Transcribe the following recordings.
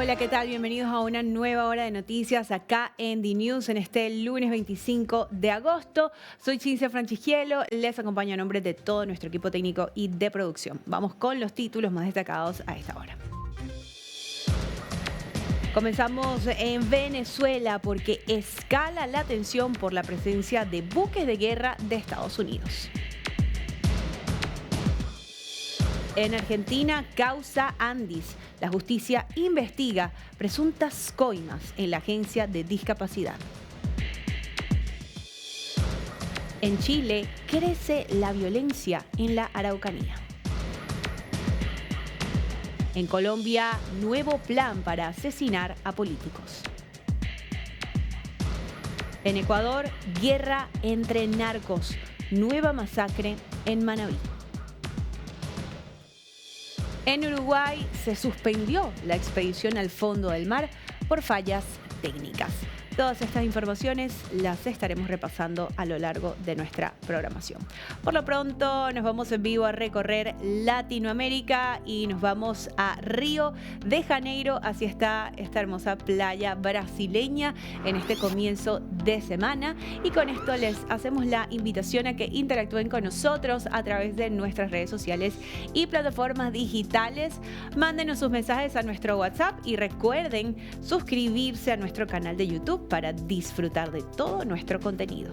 Hola, ¿qué tal? Bienvenidos a una nueva hora de noticias acá en The News en este lunes 25 de agosto. Soy Cinzia Francisciello, les acompaño a nombre de todo nuestro equipo técnico y de producción. Vamos con los títulos más destacados a esta hora. Comenzamos en Venezuela porque escala la tensión por la presencia de buques de guerra de Estados Unidos. En Argentina, causa Andis. La justicia investiga presuntas coimas en la Agencia de Discapacidad. En Chile, crece la violencia en la Araucanía. En Colombia, nuevo plan para asesinar a políticos. En Ecuador, guerra entre narcos. Nueva masacre en Manabí. En Uruguay se suspendió la expedición al fondo del mar por fallas técnicas. Todas estas informaciones las estaremos repasando a lo largo de nuestra programación. Por lo pronto nos vamos en vivo a recorrer Latinoamérica y nos vamos a Río de Janeiro. Así está esta hermosa playa brasileña en este comienzo de semana. Y con esto les hacemos la invitación a que interactúen con nosotros a través de nuestras redes sociales y plataformas digitales. Mándenos sus mensajes a nuestro WhatsApp y recuerden suscribirse a nuestro canal de YouTube para disfrutar de todo nuestro contenido.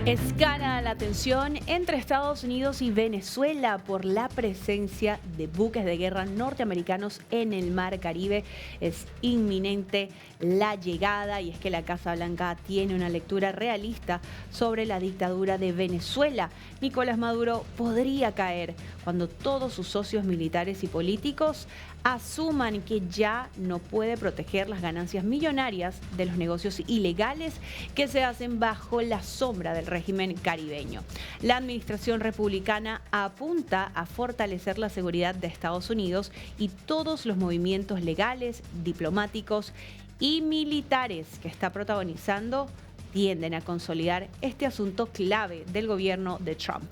Escala la tensión entre Estados Unidos y Venezuela por la presencia de buques de guerra norteamericanos en el Mar Caribe. Es inminente la llegada y es que la Casa Blanca tiene una lectura realista sobre la dictadura de Venezuela. Nicolás Maduro podría caer cuando todos sus socios militares y políticos asuman que ya no puede proteger las ganancias millonarias de los negocios ilegales que se hacen bajo la sombra del régimen caribeño. La administración republicana apunta a fortalecer la seguridad de Estados Unidos y todos los movimientos legales, diplomáticos y militares que está protagonizando tienden a consolidar este asunto clave del gobierno de Trump.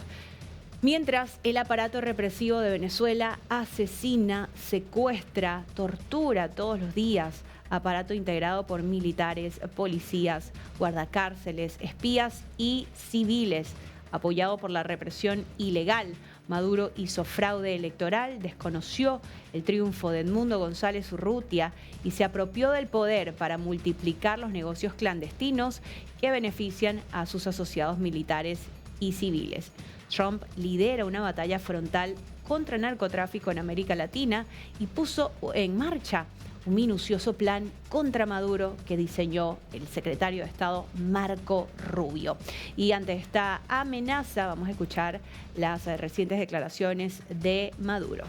Mientras el aparato represivo de Venezuela asesina, secuestra, tortura todos los días, aparato integrado por militares, policías, guardacárceles, espías y civiles, apoyado por la represión ilegal. Maduro hizo fraude electoral, desconoció el triunfo de Edmundo González Urrutia y se apropió del poder para multiplicar los negocios clandestinos que benefician a sus asociados militares y civiles. Trump lidera una batalla frontal contra el narcotráfico en América Latina y puso en marcha un minucioso plan contra Maduro que diseñó el secretario de Estado Marco Rubio. Y ante esta amenaza vamos a escuchar las recientes declaraciones de Maduro.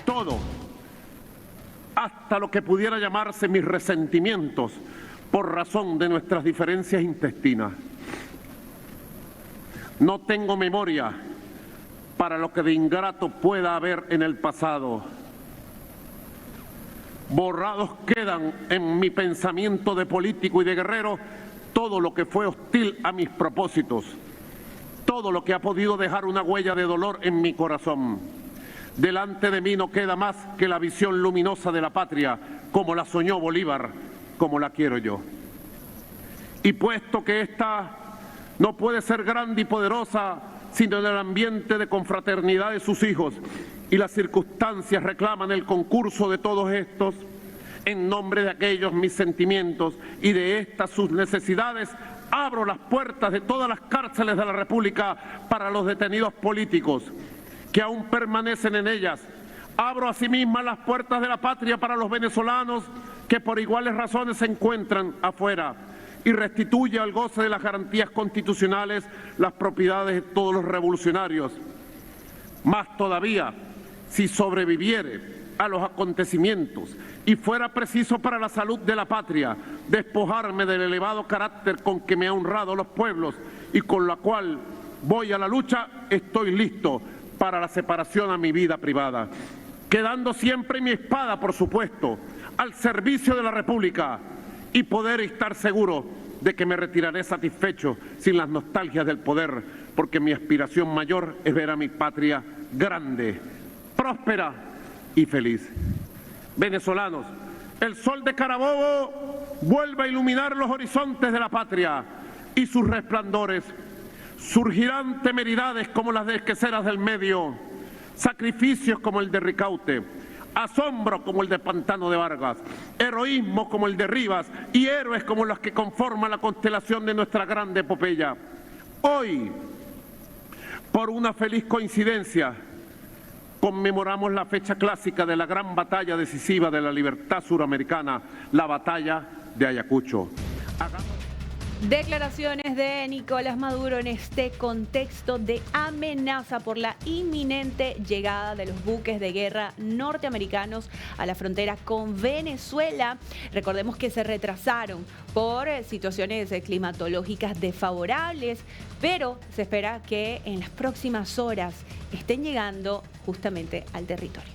Todo, hasta lo que pudiera llamarse mis resentimientos por razón de nuestras diferencias intestinas. No tengo memoria para lo que de ingrato pueda haber en el pasado. Borrados quedan en mi pensamiento de político y de guerrero todo lo que fue hostil a mis propósitos, todo lo que ha podido dejar una huella de dolor en mi corazón. Delante de mí no queda más que la visión luminosa de la patria, como la soñó Bolívar, como la quiero yo. Y puesto que esta no puede ser grande y poderosa sino en el ambiente de confraternidad de sus hijos, y las circunstancias reclaman el concurso de todos estos, en nombre de aquellos mis sentimientos y de estas sus necesidades, abro las puertas de todas las cárceles de la República para los detenidos políticos que aún permanecen en ellas. Abro asimismo las puertas de la patria para los venezolanos que por iguales razones se encuentran afuera. y restituye al goce de las garantías constitucionales las propiedades de todos los revolucionarios. Más todavía, si sobreviviere a los acontecimientos y fuera preciso para la salud de la patria despojarme del elevado carácter con que me ha honrado los pueblos y con la cual voy a la lucha, estoy listo para la separación a mi vida privada, quedando siempre mi espada, por supuesto, al servicio de la República, y poder estar seguro de que me retiraré satisfecho sin las nostalgias del poder, porque mi aspiración mayor es ver a mi patria grande, próspera y feliz. Venezolanos, el sol de Carabobo vuelve a iluminar los horizontes de la patria y sus resplandores. Surgirán temeridades como las de Esqueceras del Medio, sacrificios como el de Ricaute, asombro como el de Pantano de Vargas, heroísmo como el de Rivas y héroes como los que conforman la constelación de nuestra grande epopeya. Hoy, por una feliz coincidencia, conmemoramos la fecha clásica de la gran batalla decisiva de la libertad suramericana, la batalla de Ayacucho. Declaraciones de Nicolás Maduro en este contexto de amenaza por la inminente llegada de los buques de guerra norteamericanos a la frontera con Venezuela. Recordemos que se retrasaron por situaciones climatológicas desfavorables, pero se espera que en las próximas horas estén llegando justamente al territorio.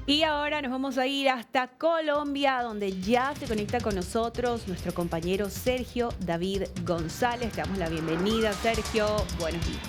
Y ahora nos vamos a ir hasta Colombia, donde ya se conecta con nosotros nuestro compañero Sergio David González. Te damos la bienvenida, Sergio. Buenos días.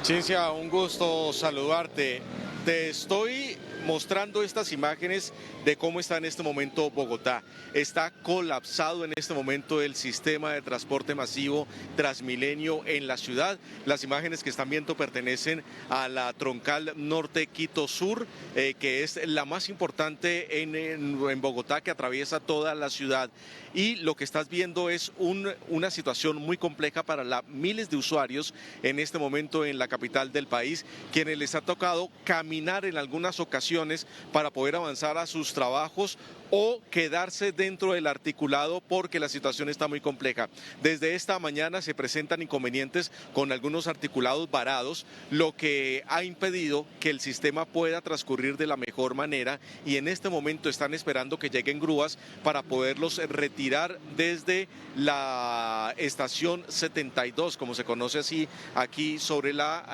Cintia, un gusto saludarte. Te estoy mostrando estas imágenes de cómo está en este momento Bogotá. Está colapsado en este momento el sistema de transporte masivo Transmilenio en la ciudad. Las imágenes que están viendo pertenecen a la troncal Norte Quito Sur, que es la más importante en Bogotá, que atraviesa toda la ciudad. Y lo que estás viendo es una situación muy compleja para miles de usuarios en este momento en la capital del país, quienes les ha tocado caminar en algunas ocasiones para poder avanzar a sus trabajos o quedarse dentro del articulado porque la situación está muy compleja. Desde esta mañana se presentan inconvenientes con algunos articulados varados, lo que ha impedido que el sistema pueda transcurrir de la mejor manera, y en este momento están esperando que lleguen grúas para poderlos retirar desde la estación 72, como se conoce así aquí sobre la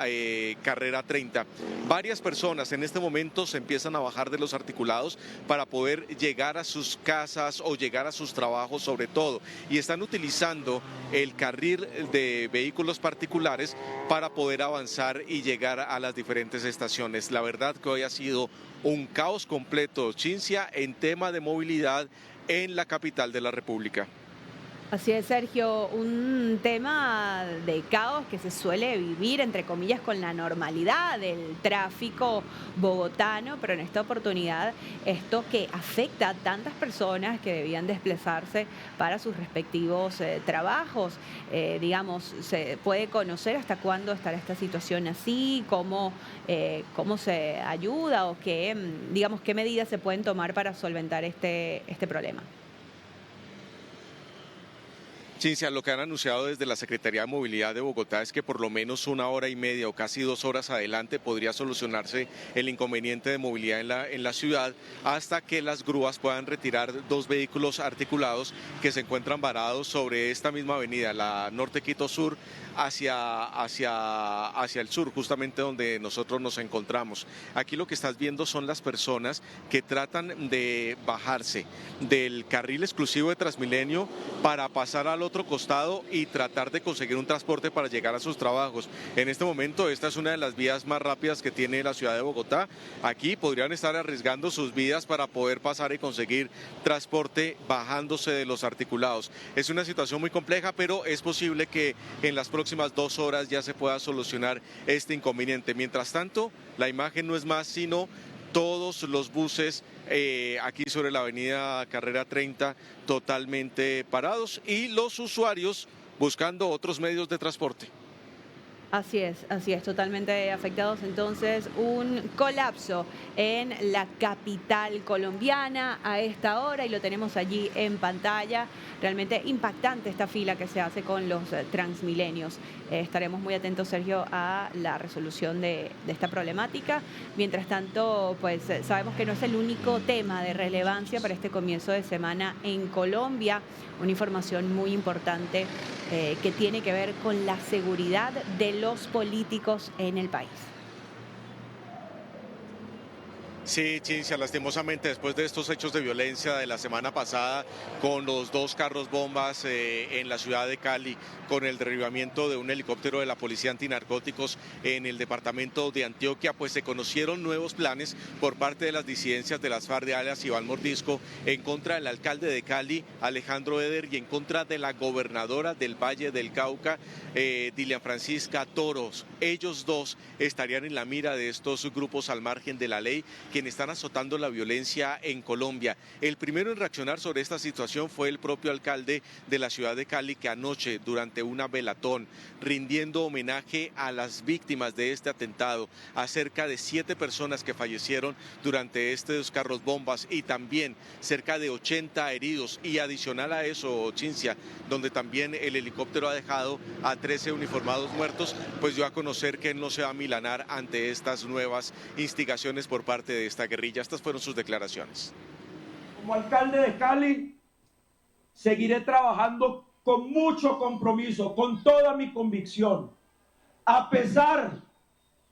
carrera 30. Varias personas en este momento se empiezan a bajar de los articulados para poder llegar a sus casas o llegar a sus trabajos sobre todo, y están utilizando el carril de vehículos particulares para poder avanzar y llegar a las diferentes estaciones. La verdad que hoy ha sido un caos completo, Cintia, en tema de movilidad en la capital de la República. Así es, Sergio, un tema de caos que se suele vivir, entre comillas, con la normalidad del tráfico bogotano, pero en esta oportunidad esto que afecta a tantas personas que debían desplazarse para sus respectivos trabajos. Digamos, ¿se puede conocer hasta cuándo estará esta situación así? ¿Cómo se ayuda o qué medidas se pueden tomar para solventar este problema? Cintia, lo que han anunciado desde la Secretaría de Movilidad de Bogotá es que por lo menos 1 hora y media o casi 2 horas adelante podría solucionarse el inconveniente de movilidad en la ciudad, hasta que las grúas puedan retirar 2 vehículos articulados que se encuentran varados sobre esta misma avenida, la Norte Quito Sur, hacia el sur, justamente donde nosotros nos encontramos. Aquí lo que estás viendo son las personas que tratan de bajarse del carril exclusivo de Transmilenio para pasar al otro costado y tratar de conseguir un transporte para llegar a sus trabajos. En este momento esta es una de las vías más rápidas que tiene la ciudad de Bogotá. Aquí podrían estar arriesgando sus vidas para poder pasar y conseguir transporte bajándose de los articulados. Es una situación muy compleja, pero es posible que en las próximas 2 horas ya se pueda solucionar este inconveniente. Mientras tanto, la imagen no es más sino todos los buses aquí sobre la avenida Carrera 30 totalmente parados y los usuarios buscando otros medios de transporte. Así es, totalmente afectados. Entonces, un colapso en la capital colombiana a esta hora y lo tenemos allí en pantalla. Realmente impactante esta fila que se hace con los Transmilenios. Estaremos muy atentos, Sergio, a la resolución de esta problemática. Mientras tanto, pues sabemos que no es el único tema de relevancia para este comienzo de semana en Colombia. Una información muy importante que tiene que ver con la seguridad de los políticos en el país. Sí, Cintia, lastimosamente después de estos hechos de violencia de la semana pasada con los 2 carros bombas en la ciudad de Cali, con el derribamiento de un helicóptero de la Policía Antinarcóticos en el departamento de Antioquia, pues se conocieron nuevos planes por parte de las disidencias de las FARC de alias Iván Mordisco en contra del alcalde de Cali, Alejandro Eder, y en contra de la gobernadora del Valle del Cauca, Dilian Francisca Toros. Ellos dos estarían en la mira de estos grupos al margen de la ley, quienes están azotando la violencia en Colombia. El primero en reaccionar sobre esta situación fue el propio alcalde de la ciudad de Cali, que anoche, durante una velatón, rindiendo homenaje a las víctimas de este atentado, a cerca de 7 personas que fallecieron durante estos carros bombas y también cerca de 80 heridos, y adicional a eso, Cincia, donde también el helicóptero ha dejado a 13 uniformados muertos, pues dio a conocer que él no se va a amilanar ante estas nuevas instigaciones por parte de esta guerrilla. Estas fueron sus declaraciones. Como alcalde de Cali, seguiré trabajando con mucho compromiso, con toda mi convicción, a pesar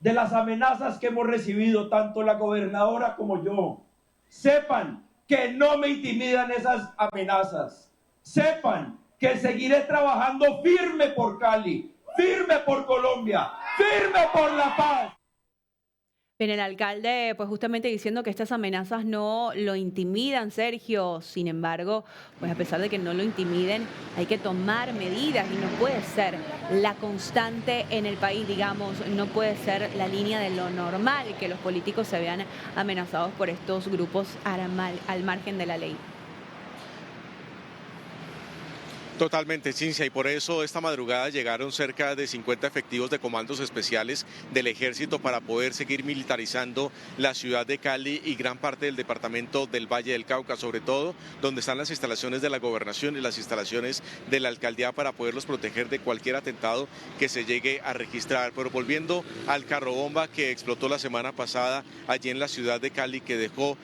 de las amenazas que hemos recibido, tanto la gobernadora como yo. Sepan que no me intimidan esas amenazas. Sepan que seguiré trabajando firme por Cali, firme por Colombia, firme por la paz. Bien, el alcalde, pues justamente diciendo que estas amenazas no lo intimidan, Sergio. Sin embargo, pues a pesar de que no lo intimiden, hay que tomar medidas y no puede ser la constante en el país, digamos, no puede ser la línea de lo normal que los políticos se vean amenazados por estos grupos al margen de la ley. Totalmente, Cincia, y por eso esta madrugada llegaron cerca de 50 efectivos de comandos especiales del ejército para poder seguir militarizando la ciudad de Cali y gran parte del departamento del Valle del Cauca, sobre todo donde están las instalaciones de la gobernación y las instalaciones de la alcaldía, para poderlos proteger de cualquier atentado que se llegue a registrar. Pero volviendo al carro bomba que explotó la semana pasada allí en la ciudad de Cali, que dejó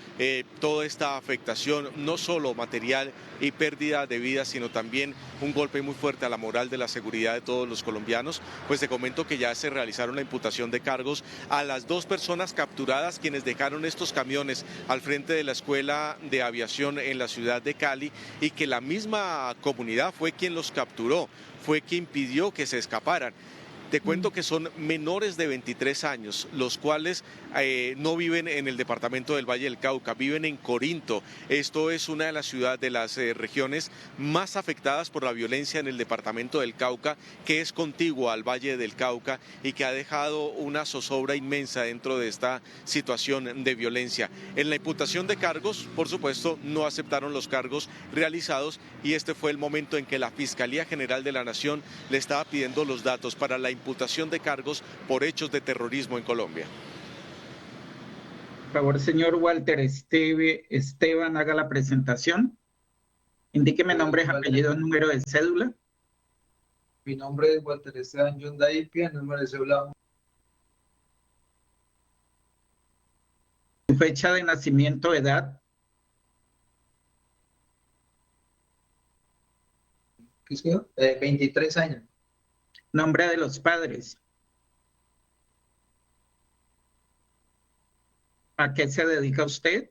toda esta afectación, no solo material y pérdida de vidas, sino también un golpe muy fuerte a la moral de la seguridad de todos los colombianos, pues te comento que ya se realizaron la imputación de cargos a las 2 personas capturadas, quienes dejaron estos camiones al frente de la Escuela de Aviación en la ciudad de Cali, y que la misma comunidad fue quien los capturó, fue quien pidió que se escaparan. Te cuento que son menores de 23 años, los cuales no viven en el departamento del Valle del Cauca, viven en Corinto. Esto es una de las ciudades, de las regiones más afectadas por la violencia en el departamento del Cauca, que es contiguo al Valle del Cauca y que ha dejado una zozobra inmensa dentro de esta situación de violencia. En la imputación de cargos, por supuesto, no aceptaron los cargos realizados, y este fue el momento en que la Fiscalía General de la Nación le estaba pidiendo los datos para la imputación de cargos por hechos de terrorismo en Colombia. Por favor, señor Walter Esteban, haga la presentación. Indíqueme nombres, apellidos, número de cédula. Mi nombre es Walter Esteban John Daipia, número de cédula. Su fecha de nacimiento, edad. 23 años. Nombre de los padres. ¿A qué se dedica usted?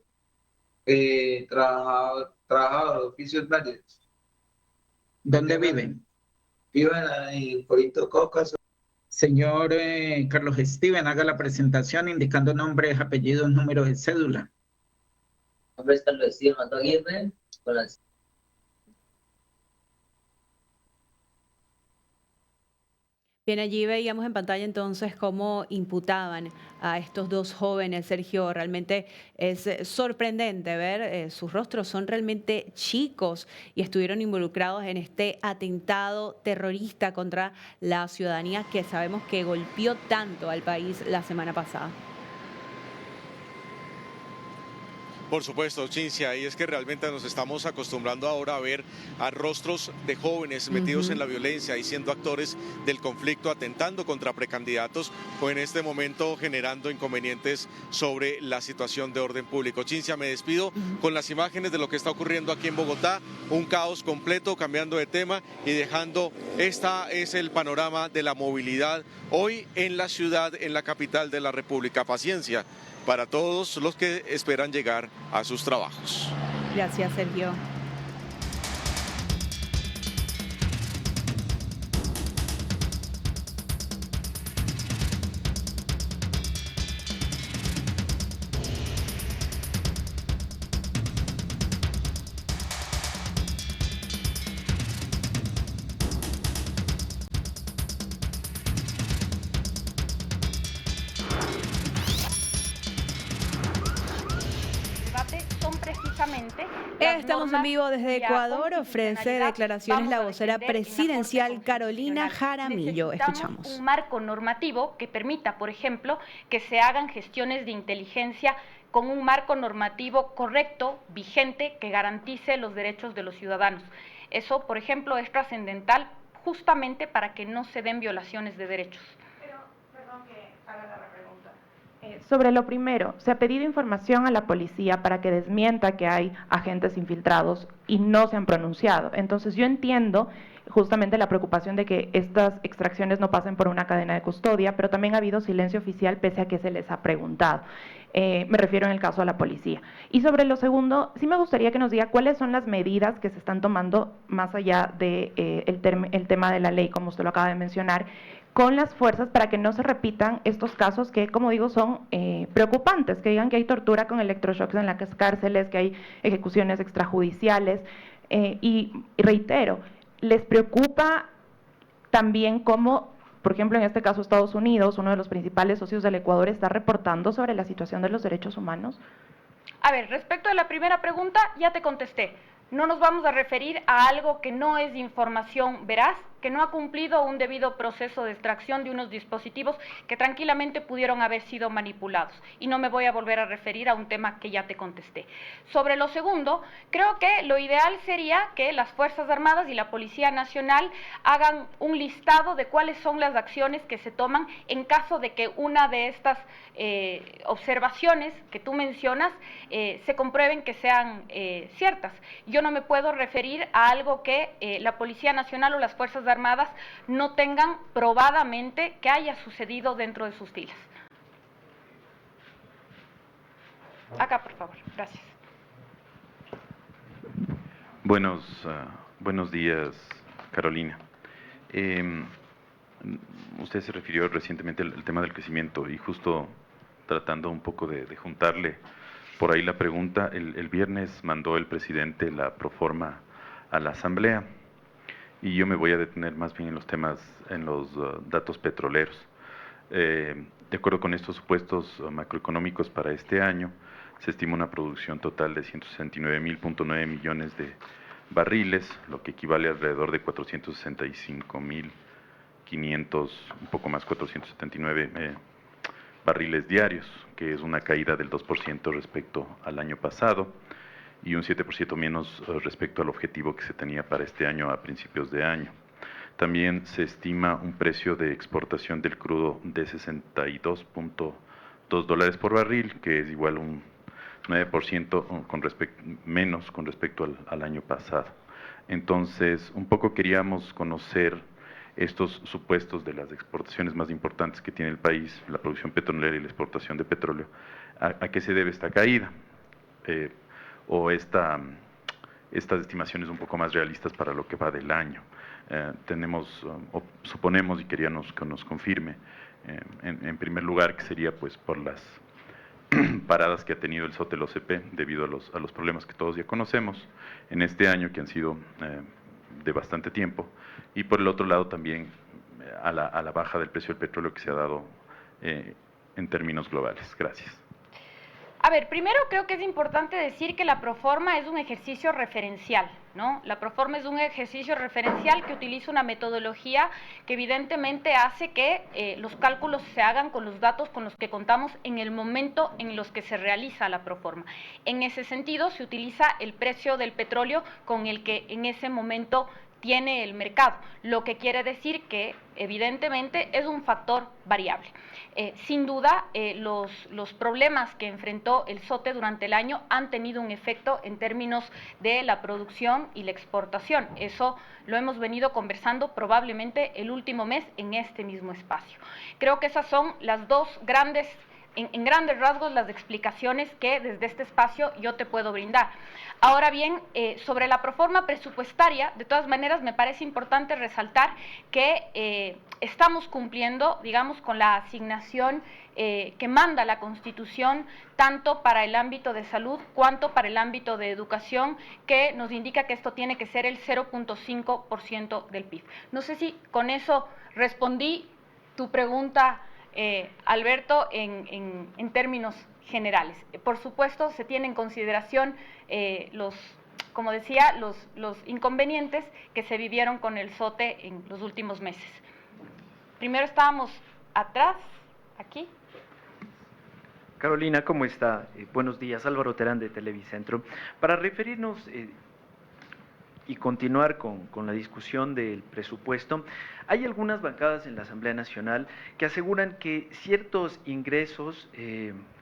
Trabajador de oficios varios. ¿Dónde vive? Vivo en Corito Cáucaso. Señor Carlos Steven, haga la presentación indicando nombres, apellidos, número de cédula. Mi nombre es Carlos Steven Mato Aguirre, con las... Bien, allí veíamos en pantalla entonces cómo imputaban a estos dos jóvenes. Sergio, realmente es sorprendente ver, sus rostros son realmente chicos y estuvieron involucrados en este atentado terrorista contra la ciudadanía que sabemos que golpeó tanto al país la semana pasada. Por supuesto, Cinzia, y es que realmente nos estamos acostumbrando ahora a ver a rostros de jóvenes metidos en la violencia y siendo actores del conflicto, atentando contra precandidatos o en este momento generando inconvenientes sobre la situación de orden público. Cinzia, me despido con las imágenes de lo que está ocurriendo aquí en Bogotá, un caos completo, cambiando de tema y dejando, esta es el panorama de la movilidad hoy en la ciudad, en la capital de la República. Paciencia para todos los que esperan llegar a sus trabajos. Gracias, Sergio. Estamos en vivo desde Ecuador. Ofrece declaraciones la vocera presidencial Carolina Jaramillo. Escuchamos. Un marco normativo que permita, por ejemplo, que se hagan gestiones de inteligencia con un marco normativo correcto, vigente, que garantice los derechos de los ciudadanos. Eso, por ejemplo, es trascendental justamente para que no se den violaciones de derechos. Perdón que haga la repregunta. Sobre lo primero, se ha pedido información a la policía para que desmienta que hay agentes infiltrados y no se han pronunciado. Entonces yo entiendo justamente la preocupación de que estas extracciones no pasen por una cadena de custodia, pero también ha habido silencio oficial pese a que se les ha preguntado. Me refiero en el caso a la policía. Y sobre lo segundo, sí me gustaría que nos diga cuáles son las medidas que se están tomando más allá de el tema de la ley, como usted lo acaba de mencionar, con las fuerzas para que no se repitan estos casos que, como digo, son preocupantes, que digan que hay tortura con electroshocks en las cárceles, que hay ejecuciones extrajudiciales, y reitero, ¿les preocupa también cómo, por ejemplo, en este caso Estados Unidos, uno de los principales socios del Ecuador, está reportando sobre la situación de los derechos humanos? A ver, respecto a la primera pregunta, ya te contesté. No nos vamos a referir a algo que no es información veraz, que no ha cumplido un debido proceso de extracción de unos dispositivos que tranquilamente pudieron haber sido manipulados. Y no me voy a volver a referir a un tema que ya te contesté. Sobre lo segundo, creo que lo ideal sería que las Fuerzas Armadas y la Policía Nacional hagan un listado de cuáles son las acciones que se toman en caso de que una de estas observaciones que tú mencionas se comprueben que sean ciertas. Yo no me puedo referir a algo que la Policía Nacional o las Fuerzas Armadas no tengan probadamente que haya sucedido dentro de sus filas. Acá, por favor. Gracias. Buenos días, Carolina. Usted se refirió recientemente al tema del crecimiento y justo tratando un poco de juntarle por ahí la pregunta, el viernes mandó el presidente la proforma a la Asamblea y yo me voy a detener más bien en los temas, en los datos petroleros. De acuerdo con estos supuestos macroeconómicos para este año, se estima una producción total de 169.9 millones de barriles, lo que equivale a alrededor de 465.500, un poco más 479 barriles diarios, que es una caída del 2% respecto al año pasado y un 7% menos respecto al objetivo que se tenía para este año a principios de año. También se estima un precio de exportación del crudo de $62.2 por barril, que es igual a un 9% menos con respecto al año pasado. Entonces, un poco queríamos conocer estos supuestos de las exportaciones más importantes que tiene el país, la producción petrolera y la exportación de petróleo, ¿a qué se debe esta caída? O esta estas estimaciones un poco más realistas para lo que va del año. Suponemos, y queríamos que nos confirme, en primer lugar, que sería pues por las paradas que ha tenido el SOTE, el OCP, debido a los problemas que todos ya conocemos en este año, que han sido de bastante tiempo, y por el otro lado también a la baja del precio del petróleo que se ha dado en términos globales. Gracias. A ver, primero creo que es importante decir que la proforma es un ejercicio referencial, ¿no? La proforma es un ejercicio referencial que utiliza una metodología que evidentemente hace que los cálculos se hagan con los datos con los que contamos en el momento en los que se realiza la proforma. En ese sentido, se utiliza el precio del petróleo con el que en ese momento tiene el mercado, lo que quiere decir que evidentemente es un factor variable. Sin duda, los problemas que enfrentó el SOTE durante el año han tenido un efecto en términos de la producción y la exportación. Eso lo hemos venido conversando probablemente el último mes en este mismo espacio. Creo que esas son las dos grandes, en grandes rasgos, las explicaciones que desde este espacio yo te puedo brindar. Ahora bien, sobre la proforma presupuestaria, de todas maneras me parece importante resaltar que estamos cumpliendo, digamos, con la asignación que manda la Constitución, tanto para el ámbito de salud cuanto para el ámbito de educación, que nos indica que esto tiene que ser el 0.5% del PIB. No sé si con eso respondí tu pregunta, Alberto, en términos generales. Por supuesto, se tienen en consideración como decía, los inconvenientes que se vivieron con el SOTE en los últimos meses. Primero estábamos atrás, aquí. Carolina, ¿cómo está? Buenos días, Álvaro Terán de Televicentro. Para referirnos y continuar con la discusión del presupuesto, hay algunas bancadas en la Asamblea Nacional que aseguran que ciertos ingresos,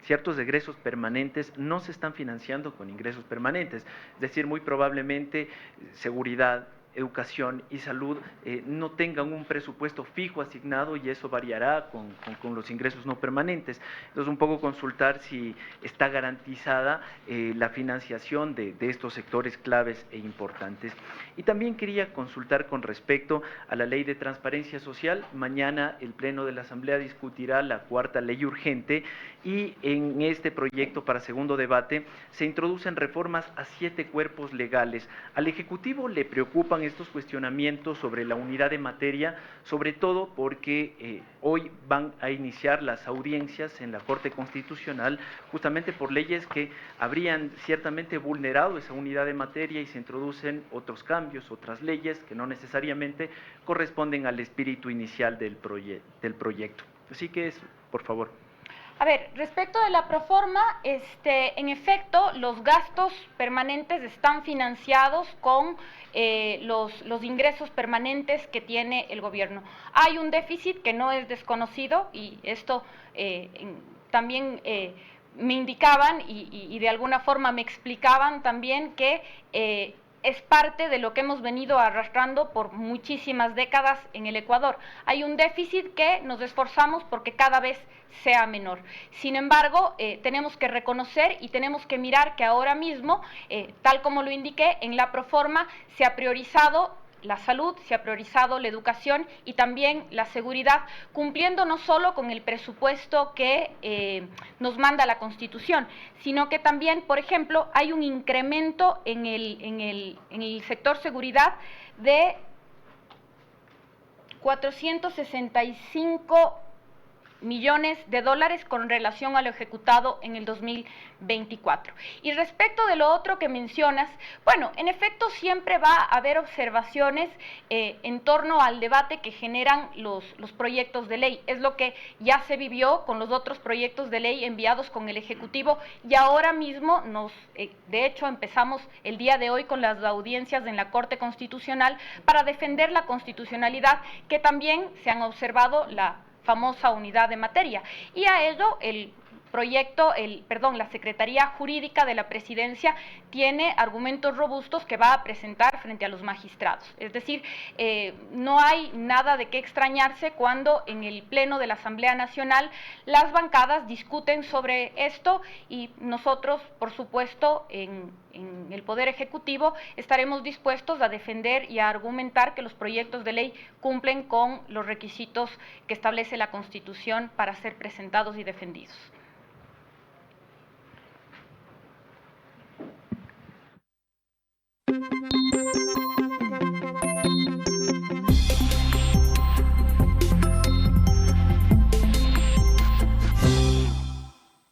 ciertos egresos permanentes no se están financiando con ingresos permanentes, es decir, muy probablemente seguridad, educación y salud no tengan un presupuesto fijo asignado y eso variará con los ingresos no permanentes. Entonces, un poco consultar si está garantizada la financiación de estos sectores claves e importantes. Y también quería consultar con respecto a la Ley de Transparencia Social. Mañana el Pleno de la Asamblea discutirá la cuarta ley urgente y en este proyecto para segundo debate se introducen reformas a 7 cuerpos legales. Al Ejecutivo le preocupan estos cuestionamientos sobre la unidad de materia, sobre todo porque hoy van a iniciar las audiencias en la Corte Constitucional justamente por leyes que habrían ciertamente vulnerado esa unidad de materia y se introducen otros cambios, otras leyes que no necesariamente corresponden al espíritu inicial del proyecto. Así que eso, por favor. A ver, respecto de la proforma, en efecto, los gastos permanentes están financiados con los ingresos permanentes que tiene el gobierno. Hay un déficit que no es desconocido y esto también me indicaban y de alguna forma me explicaban también que es parte de lo que hemos venido arrastrando por muchísimas décadas en el Ecuador. Hay un déficit que nos esforzamos porque cada vez sea menor. Sin embargo, tenemos que reconocer y tenemos que mirar que ahora mismo, tal como lo indiqué, en la proforma se ha priorizado la salud, se ha priorizado la educación y también la seguridad, cumpliendo no solo con el presupuesto que nos manda la Constitución, sino que también, por ejemplo, hay un incremento en el sector seguridad de 465 millones de dólares con relación a lo ejecutado en el 2024. Y respecto de lo otro que mencionas, bueno, en efecto siempre va a haber observaciones en torno al debate que generan los proyectos de ley. Es lo que ya se vivió con los otros proyectos de ley enviados con el Ejecutivo y ahora mismo de hecho empezamos el día de hoy con las audiencias en la Corte Constitucional para defender la constitucionalidad, que también se han observado la famosa unidad de materia. Y a ello el la Secretaría Jurídica de la Presidencia tiene argumentos robustos que va a presentar frente a los magistrados. Es decir, no hay nada de qué extrañarse cuando en el Pleno de la Asamblea Nacional las bancadas discuten sobre esto y nosotros, por supuesto, en el Poder Ejecutivo estaremos dispuestos a defender y a argumentar que los proyectos de ley cumplen con los requisitos que establece la Constitución para ser presentados y defendidos.